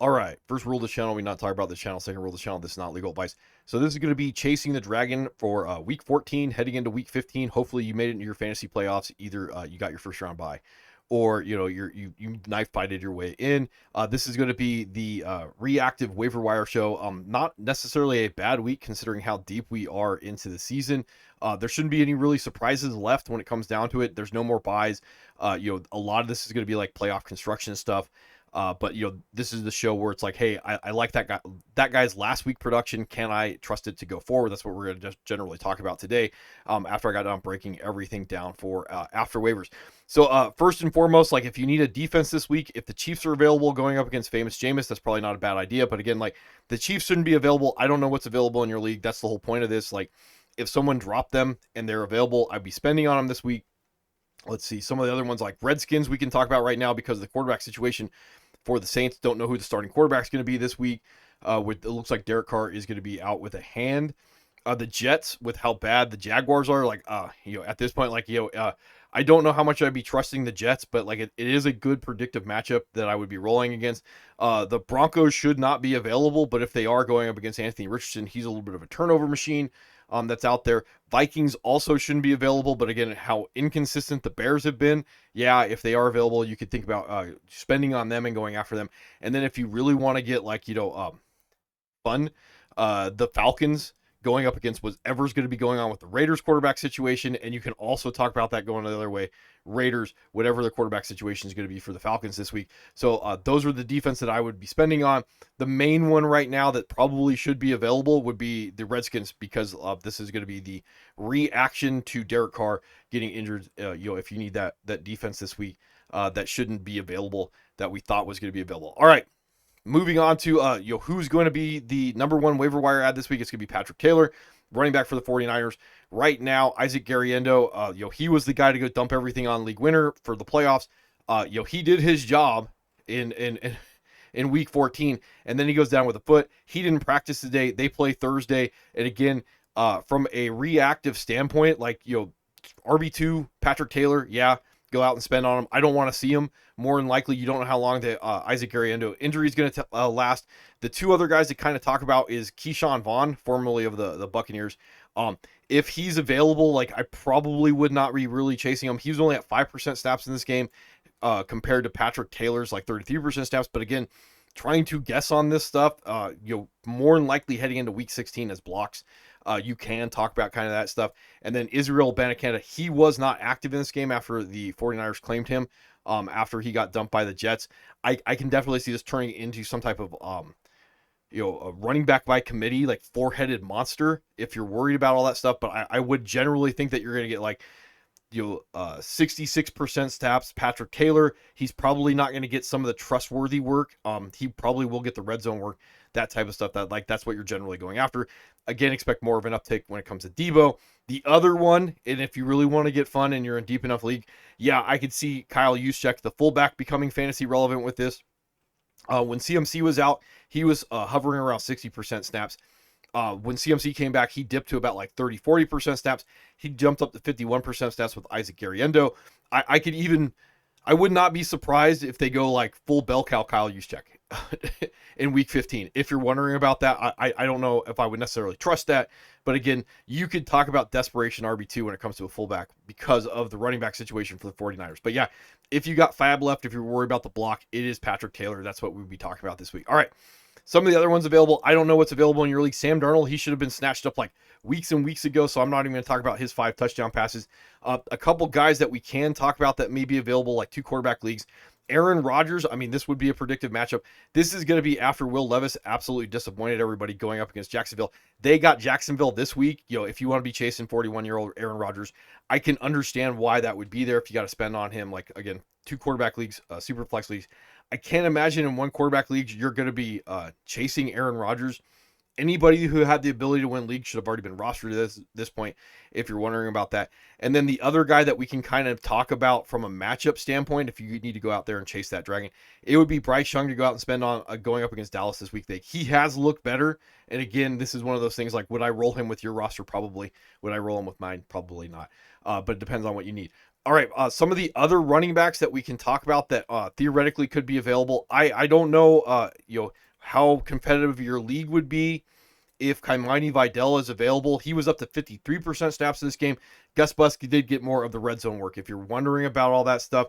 All right. First rule of the channel, we not talk about the channel. Second rule of the channel, this is not legal advice. So this is going to be chasing the dragon for week 14, heading into week 15. Hopefully you made it into your fantasy playoffs. Either you got your first round bye, or you knife fighted your way in. This is going to be the reactive waiver wire show. Not necessarily a bad week considering how deep we are into the season. There shouldn't be any really surprises left when it comes down to it. There's no more buys. A lot of this is going to be like playoff construction stuff. But this is the show where it's like, hey, I like that guy's last week production. Can I trust it to go forward? That's what we're going to just generally talk about today. After I got done breaking everything down for after waivers. So first and foremost, like if you need a defense this week, if the Chiefs are available going up against Famous Jameis, that's probably not a bad idea. But again, like the Chiefs shouldn't be available. I don't know what's available in your league. That's the whole point of this. Like if someone dropped them and they're available, I'd be spending on them this week. Let's see some of the other ones like Redskins we can talk about right now because of the quarterback situation for the Saints. Don't know who the starting quarterback is going to be this week. It looks like Derek Carr is going to be out with a hand. The Jets, with how bad the Jaguars are, like at this point, like I don't know how much I'd be trusting the Jets, but like it is a good predictive matchup that I would be rolling against. The Broncos should not be available, but if they are going up against Anthony Richardson, he's a little bit of a turnover machine. That's out there. Vikings also shouldn't be available, but again, how inconsistent the Bears have been. Yeah, if they are available, you could think about spending on them and going after them. And then if you really want to get like fun, the Falcons going up against whatever's going to be going on with the Raiders quarterback situation. And you can also talk about that going the other way. Raiders, whatever the quarterback situation is going to be for the Falcons this week. So those are the defense that I would be spending on. The main one right now that probably should be available would be the Redskins because this is going to be the reaction to Derek Carr getting injured. If you need that defense this week, that shouldn't be available that we thought was going to be available. All right. Moving on to who's going to be the number one waiver wire ad this week. It's going to be Patrick Taylor, running back for the 49ers. Right now, Isaac Garriendo, he was the guy to go dump everything on league winner for the playoffs. He did his job in week 14, and then he goes down with a foot. He didn't practice today. They play Thursday. And again, from a reactive standpoint, like, RB2, Patrick Taylor, yeah, go out and spend on him. I don't want to see him. More than likely, you don't know how long the Isaac Garriendo injury is going to last. The two other guys to kind of talk about is Keyshawn Vaughn, formerly of the Buccaneers. If he's available, like I probably would not be really chasing him. He was only at 5% snaps in this game compared to Patrick Taylor's like 33% snaps. But again, trying to guess on this stuff, more than likely heading into week 16 as blocks. You can talk about kind of that stuff. And then Israel Abanikanda, he was not active in this game after the 49ers claimed him after he got dumped by the Jets. I can definitely see this turning into some type of, a running back by committee, like four-headed monster if you're worried about all that stuff. But I would generally think that you're going to get like, 66% snaps. Patrick Taylor, he's probably not going to get some of the trustworthy work. He probably will get the red zone work, that type of stuff. That's what you're generally going after. Again, expect more of an uptick when it comes to Debo. The other one, and if you really want to get fun and you're in deep enough league, yeah, I could see Kyle Juszczyk, the fullback, becoming fantasy relevant with this. When CMC was out, he was hovering around 60% snaps. When CMC came back, he dipped to about like 30-40% snaps. He jumped up to 51% snaps with Isaac Garriendo. I would not be surprised if they go like full bell cow Kyle Juszczyk in week 15. If you're wondering about that, I don't know if I would necessarily trust that. But again, you could talk about desperation RB2 when it comes to a fullback because of the running back situation for the 49ers. But yeah, if you got fab left, if you're worried about the block, it is Patrick Taylor. That's what we'd be talking about this week. All right. Some of the other ones available, I don't know what's available in your league. Sam Darnold, he should have been snatched up like weeks and weeks ago, so I'm not even going to talk about his 5 touchdown passes. A couple guys that we can talk about that may be available, like 2 quarterback leagues. Aaron Rodgers, I mean, this would be a predictive matchup. This is going to be after Will Levis absolutely disappointed everybody going up against Jacksonville. They got Jacksonville this week. If you want to be chasing 41-year-old Aaron Rodgers, I can understand why that would be there if you got to spend on him. Like, again, 2 quarterback leagues, super flex leagues. I can't imagine in 1 quarterback league you're going to be chasing Aaron Rodgers. Anybody who had the ability to win league should have already been rostered at this point, if you're wondering about that. And then the other guy that we can kind of talk about from a matchup standpoint, if you need to go out there and chase that dragon, it would be Bryce Young to go out and spend on going up against Dallas this week. He has looked better. And again, this is one of those things like, would I roll him with your roster? Probably. Would I roll him with mine? Probably not. But it depends on what you need. All right, some of the other running backs that we can talk about that theoretically could be available. I don't know, how competitive your league would be if Kaimani Vidal is available. He was up to 53% snaps in this game. Gus Busky did get more of the red zone work. If you're wondering about all that stuff,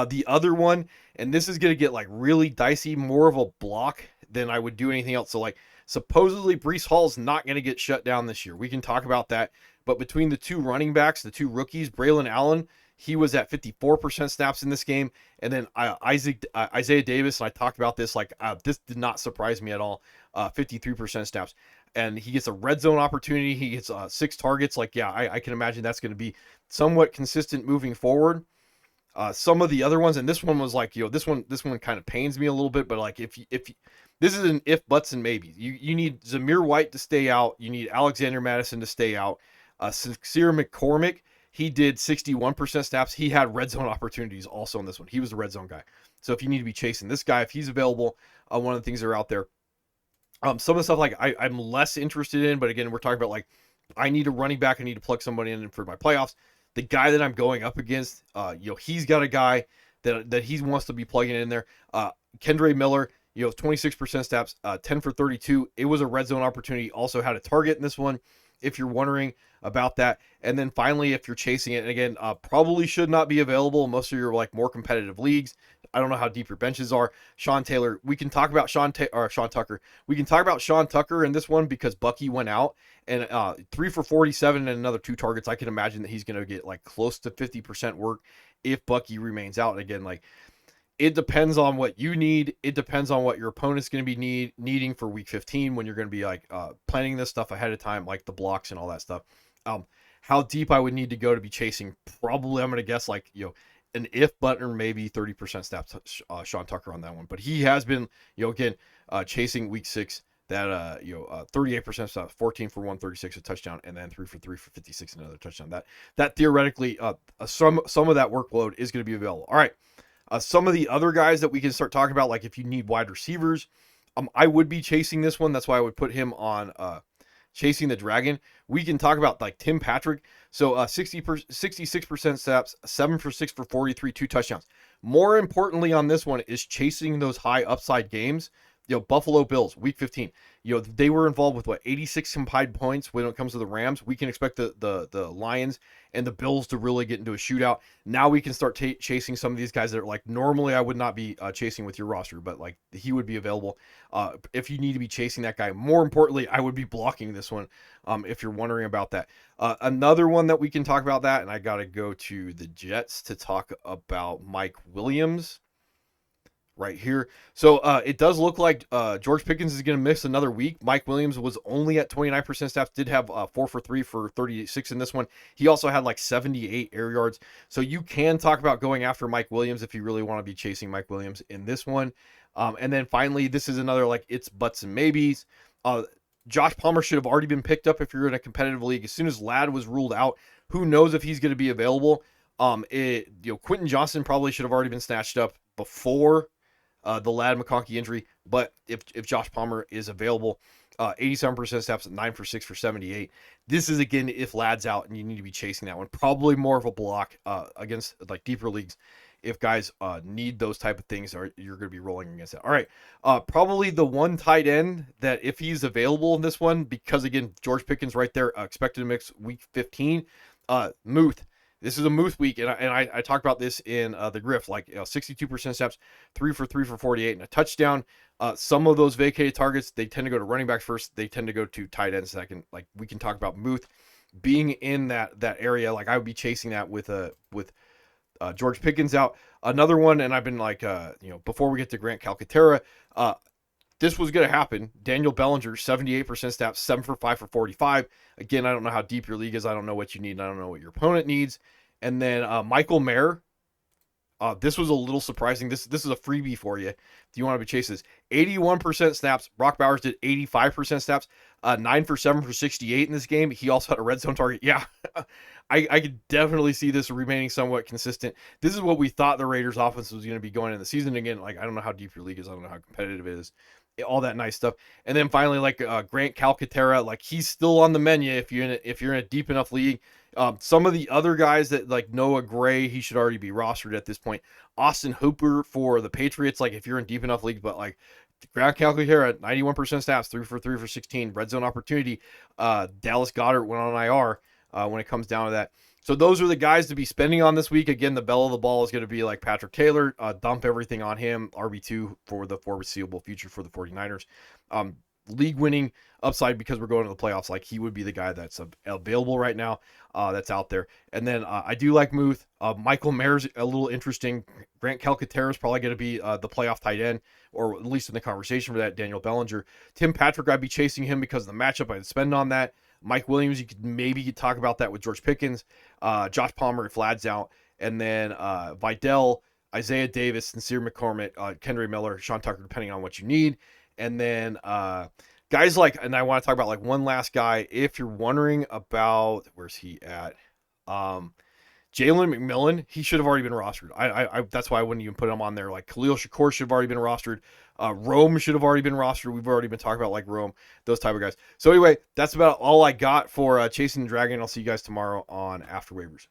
the other one, and this is going to get like really dicey, more of a block than I would do anything else. So like supposedly Breece Hall's not going to get shut down this year. We can talk about that. But between the two running backs, the two rookies, Braylon Allen, he was at 54% snaps in this game. And then Isaiah Davis, and I talked about this, like this did not surprise me at all, 53% snaps. And he gets a red zone opportunity. He gets 6 targets. Like, yeah, I can imagine that's going to be somewhat consistent moving forward. Some of the other ones, and this one was like, this one kind of pains me a little bit, but like if this is an if, buts, and maybes. You need Zamir White to stay out. You need Alexander Madison to stay out. Sincere McCormick, he did 61% snaps. He had red zone opportunities also in this one. He was the red zone guy. So if you need to be chasing this guy, if he's available, one of the things that are out there. Some of the stuff like I'm less interested in, but again, we're talking about like I need a running back. I need to plug somebody in for my playoffs. The guy that I'm going up against, he's got a guy that he wants to be plugging in there. Kendre Miller, 26% snaps, 10 for 32. It was a red zone opportunity. Also had a target in this one, if you're wondering about that. And then finally, if you're chasing it, and again, probably should not be available in most of your like more competitive leagues. I don't know how deep your benches are. Sean Taylor, we can talk about Sean Tucker. We can talk about Sean Tucker in this one because Bucky went out and 3 for 47 and another 2 targets. I can imagine that he's going to get like close to 50% work if Bucky remains out. And again, like it depends on what you need. It depends on what your opponent's going to be needing for week 15 when you're going to be like planning this stuff ahead of time, like the blocks and all that stuff. How deep I would need to go to be chasing, probably I'm going to guess like, an if button, maybe 30% snaps, Sean Tucker on that one. But he has been, again, chasing week 6, that, 38% snaps, 14 for 136, a touchdown, and then 3 for 3 for 56, another touchdown. That theoretically, some of that workload is going to be available. All right. Some of the other guys that we can start talking about, like if you need wide receivers, I would be chasing this one. That's why I would put him on chasing the dragon. We can talk about like Tim Patrick. So 66% snaps, 7 for 6 for 43, 2 touchdowns. More importantly on this one is chasing those high upside games. Buffalo Bills, week 15. They were involved with 86 combined points when it comes to the Rams. We can expect the Lions and the Bills to really get into a shootout. Now we can start chasing some of these guys that are like normally I would not be chasing with your roster, but like he would be available if you need to be chasing that guy. More importantly, I would be blocking this one if you're wondering about that. Another one that we can talk about that, and I got to go to the Jets to talk about Mike Williams. Right here. So it does look like George Pickens is going to miss another week. Mike Williams was only at 29% snaps, did have 4 for 3 for 36 in this one. He also had like 78 air yards. So you can talk about going after Mike Williams if you really want to be chasing Mike Williams in this one. And then finally, this is another like it's buts and maybes. Josh Palmer should have already been picked up if you're in a competitive league. As soon as Ladd was ruled out, who knows if he's going to be available. Quentin Johnson probably should have already been snatched up before the Ladd McConkey injury, but if Josh Palmer is available, 87% snaps, 9 for 6 for 78. This is again if Ladd's out and you need to be chasing that one. Probably more of a block against like deeper leagues if guys need those type of things, or you're going to be rolling against it. All right, probably the one tight end that if he's available in this one, because again George Pickens right there, expected to mix week 15. Muth. This is a Muth week, and I talked about this in the Griff, like 62% snaps, 3 for 3 for 48, and a touchdown. Some of those vacated targets, they tend to go to running backs first. They tend to go to tight ends second. Like we can talk about Muth being in that area. Like I would be chasing that with George Pickens out. Another one, and I've been like, before we get to Grant Calcaterra, this was going to happen. Daniel Bellinger, 78% snaps, 7 for 5 for 45. Again, I don't know how deep your league is. I don't know what you need. I don't know what your opponent needs. And then Michael Mayer. This was a little surprising. This is a freebie for you. If do you want to be chasing this? 81% snaps. Brock Bowers did 85% snaps. 9 for 7 for 68 in this game. He also had a red zone target. Yeah, I could definitely see this remaining somewhat consistent. This is what we thought the Raiders offense was going to be going in the season. Again, like, I don't know how deep your league is. I don't know how competitive it is. All that nice stuff. And then finally, like, Grant Calcaterra, like, he's still on the menu if you're in a deep enough league. Some of the other guys that, like Noah Gray, he should already be rostered at this point. Austin Hooper for the Patriots, like, if you're in deep enough league, but like Grant Calcaterra, 91% snaps, 3 for 3 for 16, red zone opportunity. Dallas Goedert went on IR when it comes down to that. So those are the guys to be spending on this week. Again, the bell of the ball is going to be like Patrick Taylor. Dump everything on him. RB2 for the foreseeable future for the 49ers. League winning upside because we're going to the playoffs. Like, he would be the guy that's available right now, that's out there. And then I do like Muth. Michael Mayer's a little interesting. Grant Calcaterra is probably going to be the playoff tight end, or at least in the conversation for that. Daniel Bellinger. Tim Patrick, I'd be chasing him because of the matchup. I'd spend on that. Mike Williams, you could maybe talk about that with George Pickens. Josh Palmer if Vlad's out. And then Vidal, Isaiah Davis, Sincere McCormick, Kendre Miller, Sean Tucker, depending on what you need. And then guys like, and I want to talk about like one last guy. If you're wondering about, where's he at? Jalen McMillan, he should have already been rostered. I that's why I wouldn't even put him on there. Like, Khalil Shakur should have already been rostered. Rome should have already been rostered. We've already been talking about like Rome, those type of guys. So anyway, that's about all I got for Chasing the Dragon. I'll see you guys tomorrow on After Waivers.